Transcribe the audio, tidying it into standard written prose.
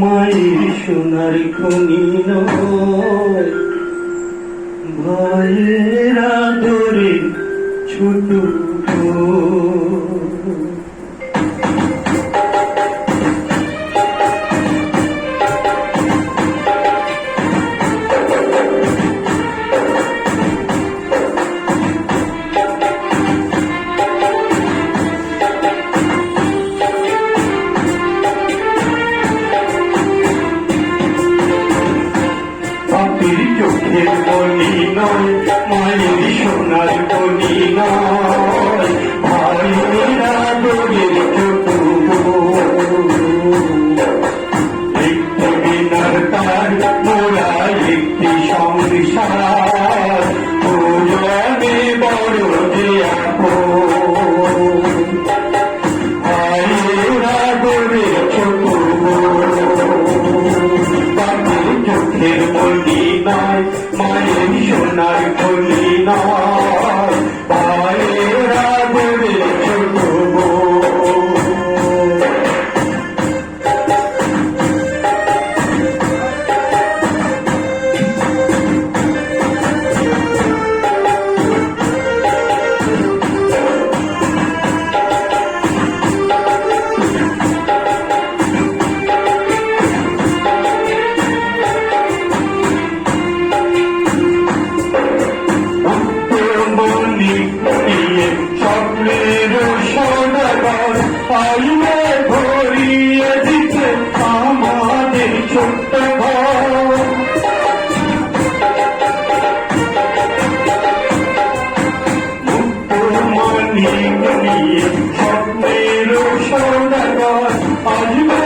মায়ের সোনার খনি নয়, ভাইয়ের আদরে ছোট চোখের মনি নয়, মায়ের সোনার খনি নয়, ভাইয়ের আদরের ছোট একটি বিনার তার মোরা একটি সংসার, প্রয়োজনে বড় যে ভাইয়ের আদরের ছোট চোখের মনি নয়, মায়ের সোনার খনি নয়, ভাইয়ের আদরের ছোট স্বপ্নের সদাগর আইনে ভরিয়ে দিতে আমাদের ছোট্ট ঘর, মুক্তমণি নিয়ে স্বপ্নের সদাগর আইনে